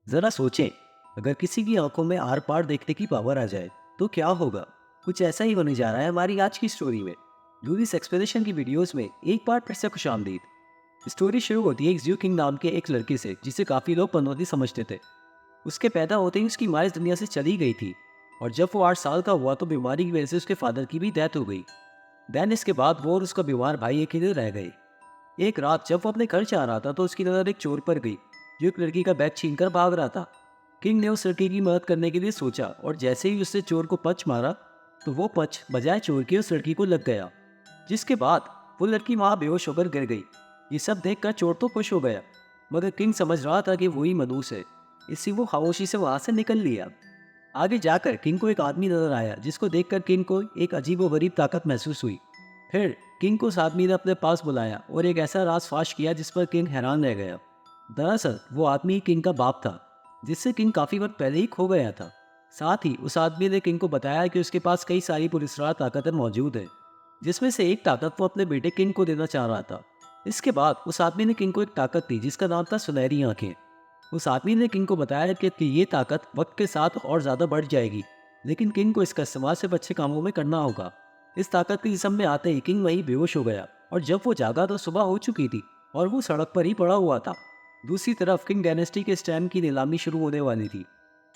जरा सोचें, अगर किसी की आंखों में आर पार देखने की पावर आ जाए तो क्या होगा। कुछ ऐसा ही होने जा रहा है हमारी आज की स्टोरी में। लूइस एक्सपेडिशन की वीडियोस में एक बार फिर से खुशामदीद। स्टोरी शुरू होती है एक्जियो किंग नाम के एक लड़के से जिसे काफी लोग पनौती समझते थे। उसके पैदा होते ही उसकी माँ इस दुनिया से चली गई थी, और जब वो 8 साल का हुआ तो बीमारी की वजह से उसके फादर की भी डेथ हो गई। देन इसके बाद वो और उसका बीमार भाई अकेले रह गए। एक रात जब वो अपने घर जा रहा था तो उसकी नजर एक चोर पर गई जो एक लड़की का बैग छीनकर भाग रहा था। किंग ने उस लड़की की मदद करने के लिए सोचा, और जैसे ही उसने चोर को पंच मारा तो वो पंच बजाय चोर के उस लड़की को लग गया, जिसके बाद वो लड़की वहां बेहोश होकर गिर गई। ये सब देखकर चोर तो खुश हो गया, मगर किंग समझ रहा था कि वही मनूस है, इसलिए वो खामोशी से वहां से निकल लिया। आगे जाकर किंग को एक आदमी नजर आया जिसको देखकर किंग को एक अजीब व गरीब ताकत महसूस हुई। फिर किंग को उस आदमी ने अपने पास बुलाया और एक ऐसा राज फाश किया जिस पर किंग हैरान रह गया। दरअसल वो आदमी किंग का बाप था, जिससे किंग काफी वक्त पहले ही खो गया था। साथ ही उस आदमी ने किंग को बताया कि उसके पास कई सारी पुरस्कार ताकतें मौजूद है, जिसमें से एक ताकत वो अपने बेटे किंग को देना चाह रहा था। इसके बाद उस आदमी ने किंग को एक ताकत दी जिसका नाम था सुनहरी आंखें। उस आदमी ने किंग को बताया कि ये ताकत वक्त के साथ और ज्यादा बढ़ जाएगी, लेकिन किंग को इसका इस्तेमाल सिर्फ अच्छे कामों में करना होगा। इस ताकत के जिस्म में आते ही किंग वहीं बेहोश हो गया, और जब वो जागा तो सुबह हो चुकी थी और वो सड़क पर ही पड़ा हुआ था। दूसरी तरफ किंग डायनेस्टी के स्टैम्प की नीलामी शुरू होने वाली थी,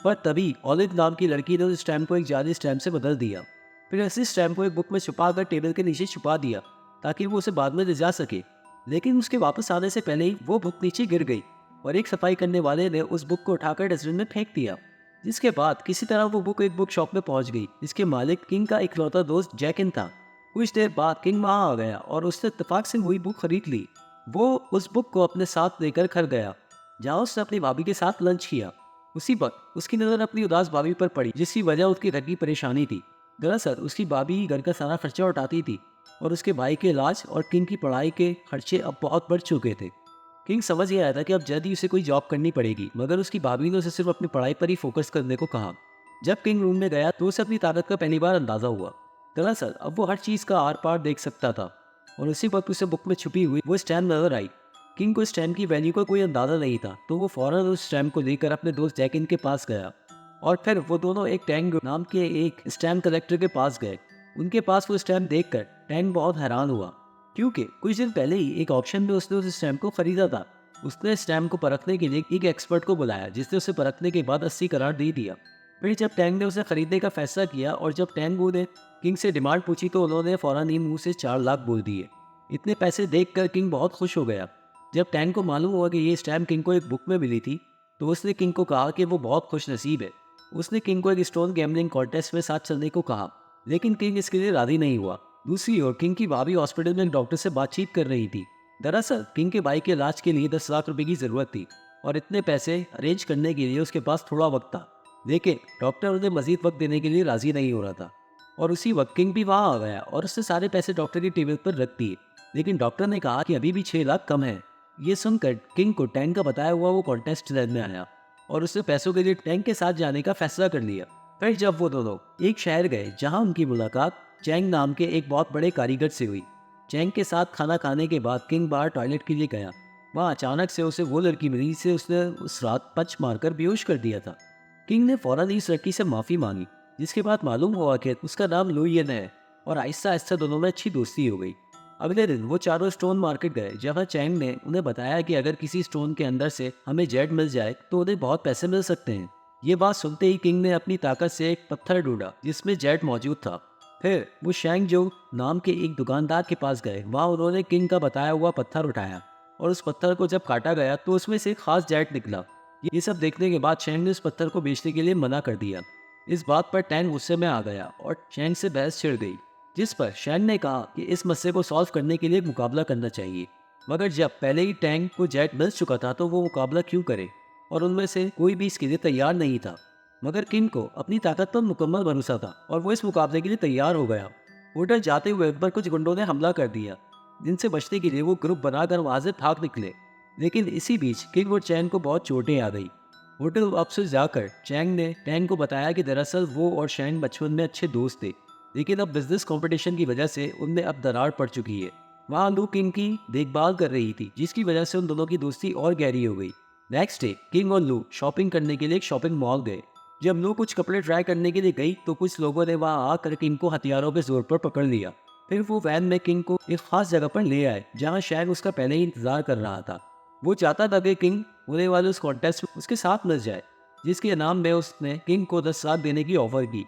पर तभी ऑलिव नाम की लड़की ने उस स्टैम्प को एक जाली स्टैम्प से बदल दिया। फिर इसी स्टैम्प को एक बुक में छुपा कर टेबल के नीचे छुपा दिया ताकि वो उसे बाद में ले जा सके। लेकिन उसके वापस आने से पहले ही वो बुक नीचे गिर गई, और एक सफाई करने वाले ने उस बुक को उठाकर डस्टबिन में फेंक दिया। जिसके बाद किसी तरह वो बुक एक बुक शॉप में पहुंच गई जिसके मालिक किंग का इकलौता दोस्त जैकिन था। कुछ देर बाद किंग वहां आ गया और उसने इत्तेफाक से हुई बुक खरीद ली। वो उस बुक को अपने साथ लेकर घर गया, जहां उसने अपनी भाभी के साथ लंच किया। उसी वक्त उसकी नजर अपनी उदास भाभी पर पड़ी जिसकी वजह उसकी घर की परेशानी थी। दरअसल उसकी भाभी ही घर का सारा खर्चा उठाती थी, और उसके भाई के इलाज और किंग की पढ़ाई के खर्चे अब बहुत बढ़ चुके थे। किंग समझ गया था कि अब जल्द ही उसे कोई जॉब करनी पड़ेगी, मगर उसकी भाभी ने उसे सिर्फ अपनी पढ़ाई पर ही फोकस करने को कहा। जब किंग रूम में गया तो उसे अपनी ताकत का पहली बार अंदाजा हुआ। दरअसल अब वो हर चीज का आर पार देख सकता था, और उसी वक्त उसे बुक में छुपी हुई वो स्टैम्प नजर आई। किंग को स्टैम्प की वैल्यू का कोई अंदाजा नहीं था, तो वो फौरन उस स्टैम्प को लेकर अपने दोस्त जैकिन के पास गया, और फिर वो दोनों एक टैंग नाम के एक स्टैम्प कलेक्टर के पास गए। उनके पास वो स्टैम्प देखकर टैंग बहुत हैरान हुआ, क्योंकि कुछ दिन पहले ही एक ऑक्शन में उसने उस स्टैम्प को खरीदा था। उसने स्टैम्प को परखने के लिए एक एक्सपर्ट को बुलाया जिसने उसे परखने के बाद 80 करार दे दिया। फिर जब टैंग ने उसे खरीदने का फैसला किया और जब टैंग ने किंग से डिमांड पूछी तो उन्होंने फौरन ही मुंह से 4 लाख बोल दिए। इतने पैसे देखकर किंग बहुत खुश हो गया। जब टैंग को मालूम हुआ कि ये स्टैम्प किंग को एक बुक में मिली थी, तो उसने किंग को कहा कि वो बहुत खुश नसीब है। उसने किंग को एक स्टोन गैम्बलिंग कॉन्टेस्ट में साथ चलने को कहा, लेकिन किंग इसके लिए राजी नहीं हुआ। दूसरी ओर किंग की भाभी हॉस्पिटल में एक डॉक्टर से बातचीत कर रही थी। दरअसल किंग के भाई के इलाज के लिए 10 लाख रुपए की जरूरत थी, और इतने पैसे अरेंज करने के लिए उसके पास थोड़ा वक्त था। लेकिन डॉक्टर उन्हें मजीद वक्त देने के लिए राजी नहीं हो रहा था, और उसी वक्त किंग भी वहां आ गया और उसने सारे पैसे डॉक्टर की टेबल पर रख दिए। लेकिन डॉक्टर ने कहा कि अभी भी 6 लाख कम है। ये सुनकर किंग को टैंक का बताया हुआ वो कॉन्टेस्ट में आया, और उसने पैसों के लिए टैंक के साथ जाने का फैसला कर लिया। फिर जब वो दोनों एक शहर गए जहां उनकी मुलाकात चैंग नाम के एक बहुत बड़े कारीगर से हुई। चैंग के साथ खाना खाने के बाद किंग बाहर टॉयलेट के लिए गया। वहां अचानक से उसे वो लड़की मिली जिसे उसने उस रात पंच मारकर बेहोश कर दिया था। किंग ने फौरन ही इस लड़की से माफी मांगी, जिसके बाद मालूम हुआ कि उसका नाम लुइयन है, और आहिस्ता आहिस्ता दोनों में अच्छी दोस्ती हो गई। अगले दिन वो चारों स्टोन मार्केट गए, जहाँ चैंग ने उन्हें बताया कि अगर किसी स्टोन के अंदर से हमें जेड मिल जाए तो उन्हें बहुत पैसे मिल सकते हैं। ये बात सुनते ही किंग ने अपनी ताकत से एक पत्थर ढूंढा जिसमें जेड मौजूद था। फिर वो शैंग जो नाम के एक दुकानदार के पास गए। वहाँ उन्होंने किंग का बताया हुआ पत्थर उठाया, और उस पत्थर को जब काटा गया तो उसमें से एक खास जेड निकला। ये सब देखने के बाद शैंग ने उस पत्थर को बेचने के लिए मना कर दिया। इस बात पर टैंग गुस्से में आ गया और शैंग से बहस छिड़ गई, जिस पर शैंग ने कहा कि इस मसले को सॉल्व करने के लिए एक मुकाबला करना चाहिए। मगर जब पहले ही टैंग को जेट मिल चुका था तो वो मुकाबला क्यों करे, और उनमें से कोई भी इसके लिए तैयार नहीं था। मगर किंग को अपनी ताकत पर मुकम्मल भरोसा था, और वो इस मुकाबले के लिए तैयार हो गया। होटल जाते हुए उस पर कुछ गुंडों ने हमला कर दिया, जिनसे बचने के लिए वो ग्रुप बनाकर वहां से भाग निकले। लेकिन इसी बीच किंग और चैंग को बहुत चोटें आ गई। होटल वापस जाकर चैंग ने टैंग को बताया कि दरअसल वो और शैंग बचपन में अच्छे दोस्त थे, लेकिन अब बिजनेस कंपटीशन की वजह से उनमें अब दरार पड़ चुकी है। वहाँ लू किंग की देखभाल कर रही थी, जिसकी वजह से उन दोनों की दोस्ती और गहरी हो गई। नेक्स्ट डे किंग और लू शॉपिंग करने के लिए एक शॉपिंग मॉल गए। जब लू कुछ कपड़े ट्राई करने के लिए गई तो कुछ लोगों ने वहां आकर किंग को हथियारों के जोर पर पकड़ लिया। फिर वो वैन में किंग को एक खास जगह पर ले आए जहां शैग उसका पहले ही इंतजार कर रहा था। वो चाहता था कि किंग होने वाले उस कॉन्टेस्ट में उसके साथ मिल जाए, जिसके इनाम में उसने किंग को 10 लाख देने की ऑफर की।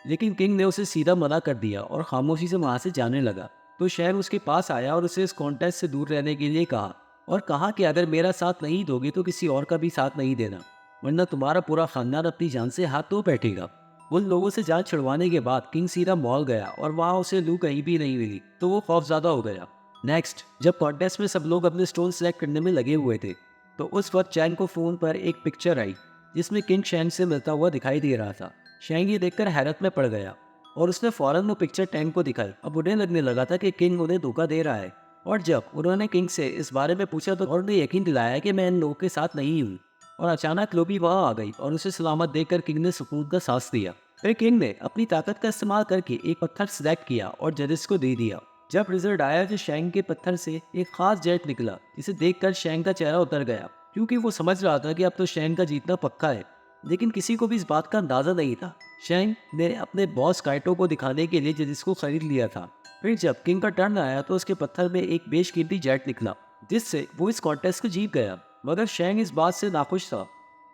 लेकिन किंग ने उसे सीधा मना कर दिया और खामोशी से वहां से जाने लगा। तो शैग उसके पास आया और उसे इस कॉन्टेस्ट से दूर रहने के लिए कहा, और कहा कि अगर मेरा साथ नहीं दोगे तो किसी और का भी साथ नहीं देना, वरना तुम्हारा पूरा खानदान अपनी जान से हाथ धो बैठेगा। उन लोगों से जान छुड़वाने के बाद किंग सीधा मॉल गया और वहां उसे लू कहीं भी नहीं मिली तो वो खौफजदा हो गया। नेक्स्ट, जब कॉन्टेस्ट में सब लोग अपने स्टोन सेलेक्ट करने में लगे हुए थे तो उस वक्त चैंग को फोन पर एक पिक्चर आई जिसमें किंग शैंग से मिलता हुआ दिखाई दे रहा था। शैंग ये देखकर हैरत में पड़ गया और उसने फौरन वो पिक्चर टैंग को दिखाई। अब उन्हें लगने लगा था कि किंग उन्हें धोखा दे रहा है, और जब उन्होंने किंग से इस बारे में पूछा तो उन्होंने यकीन दिलाया कि मैं इन लोगों के साथ नहीं हूँ। और अचानक लोबी वहां आ गई और उसे सलामत देखकर किंग ने सुकून का सांस लिया। फिर किंग ने अपनी ताकत का इस्तेमाल करके एक पत्थर सिलेक्ट किया और जजेस को दे दिया। जब रिजल्ट आया तो शैंग के पत्थर से एक खास जेट निकला जिसे देखकर शैंग का चेहरा उतर गया, क्योंकि वो समझ रहा था कि अब तो शैंग का जीतना पक्का है। लेकिन किसी को भी इस बात का अंदाजा नहीं था। शैंग ने अपने बॉस काइटो को दिखाने के लिए जजिस को खरीद लिया था। फिर जब किंग का टर्न आया तो उसके पत्थर में एक बेशकीमती जेट निकला जिससे वो इस कॉन्टेस्ट को जीत गया। मगर शैंग इस बात से नाखुश था।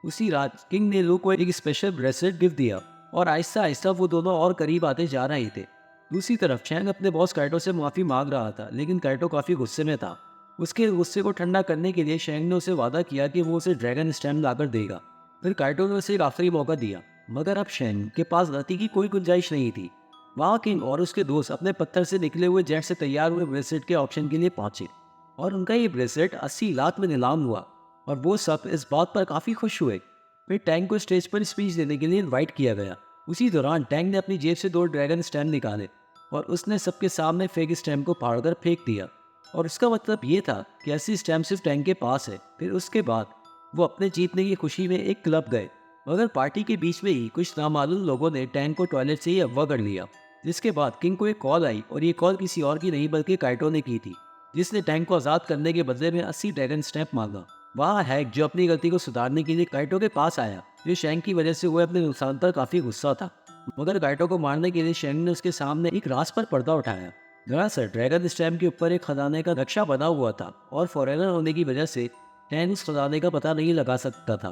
उसी रात किंग ने लू को एक स्पेशल ब्रेसलेट गिफ्ट दिया और आहिस्ता आहिस्ता वो दोनों और करीब आते जा रहे थे। दूसरी तरफ शैंग अपने बॉस काइटो से माफी मांग रहा था, लेकिन काइटो काफी गुस्से में था। उसके गुस्से को ठंडा करने के लिए शैंग ने उसे वादा किया कि वो उसे ड्रैगन स्टैम्प लाकर देगा। फिर काइटो ने उसे एक आखिरी मौका दिया, मगर अब शैंग के पास गलती की कोई गुंजाइश नहीं थी। वहाँ किंग और उसके दोस्त अपने पत्थर से निकले हुए जेट से तैयार हुए ब्रेसलेट के ऑप्शन के लिए पहुंचे और उनका ये ब्रेसलेट 80 लाख में नीलाम हुआ और वो सब इस बात पर काफी खुश हुए। फिर टैंक को स्टेज पर स्पीच देने के लिए इनवाइट किया गया। उसी दौरान टैंक ने अपनी जेब से 2 ड्रैगन स्टैम्प निकाले और उसने सबके सामने फेक स्टैम्प को फाड़कर फेंक दिया। और उसका मतलब ये था कि ऐसी स्टैम्प सिर्फ टैंक के पास है। फिर उसके बाद वो अपने जीतने की खुशी में एक क्लब गए, मगर पार्टी के बीच में ही कुछ नामालूम लोगों ने टैंक को टॉयलेट से ही अगवा कर लिया। जिसके बाद किंग को एक कॉल आई और ये कॉल किसी और की नहीं बल्कि काइटो ने की थी, जिसने टैंक को आज़ाद करने के बदले में 80 ड्रैगन स्टैम्प मांगा। वहाँ हैक, जो अपनी गलती को सुधारने के लिए काइटो के पास आया, जो शैंग की वजह से हुए अपने नुकसान पर काफी गुस्सा था। मगर काइटो को मारने के लिए शैंग ने उसके सामने एक राज पर पर्दा उठाया। दरअसल ड्रैगन स्टैम्प के ऊपर एक खजाने का नक्शा बना हुआ था और फॉरेनर होने की वजह से टैंग उस खजाने का पता नहीं लगा सकता था।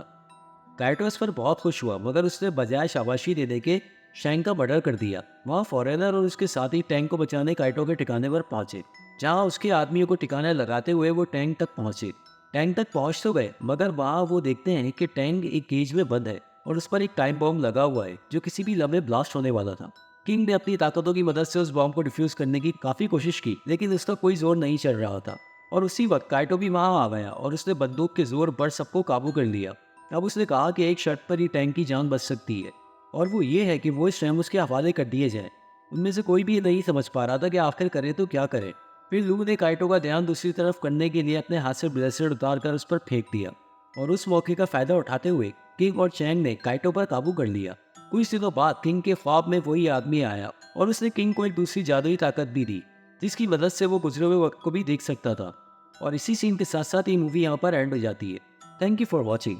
काइटो इस पर बहुत खुश हुआ, मगर उसने बजाय शाबाशी देने के शैंग का मर्डर कर दिया। वहाँ फॉरेनर और उसके साथी टैंक को बचाने काइटो के ठिकाने पर पहुंचे, जहाँ उसके आदमियों को ठिकाने लगाते हुए वो टैंक तक पहुंचे। टैंक तक पहुंच तो गए, मगर वहाँ वो देखते हैं कि टैंक एक केज में बंद है और उस पर एक टाइम बॉम्ब लगा हुआ है जो किसी भी लम्हे ब्लास्ट होने वाला था। किंग ने अपनी ताकतों की मदद से उस बॉम्ब को डिफ्यूज करने की काफी कोशिश की, लेकिन उसका कोई जोर नहीं चल रहा था। और उसी वक्त काइटो भी वहाँ आ गया और उसने बंदूक के जोर पर सबको काबू कर लिया। अब उसने कहा कि एक शर्त पर ही टैंक की जान बच सकती है, और वो ये है कि वो इस टाइम उसके हवाले कर दिए जाए। उनमें से कोई भी ये नहीं समझ पा रहा था कि आखिर करे तो क्या करे। फिर लू ने काइटो का ध्यान दूसरी तरफ करने के लिए अपने हाथ से ब्रेसलेट उतार कर उस पर फेंक दिया, और उस मौके का फायदा उठाते हुए किंग और चैंग ने काइटो पर काबू कर लिया। कुछ दिनों बाद किंग के ख्वाब में वही आदमी आया और उसने किंग को एक दूसरी जादुई ताकत भी दी, जिसकी मदद से वो गुजरे हुए वक्त को भी देख सकता था। और इसी सीन के साथ साथ ये मूवी यहाँ पर एंड हो जाती है। Thank you for watching.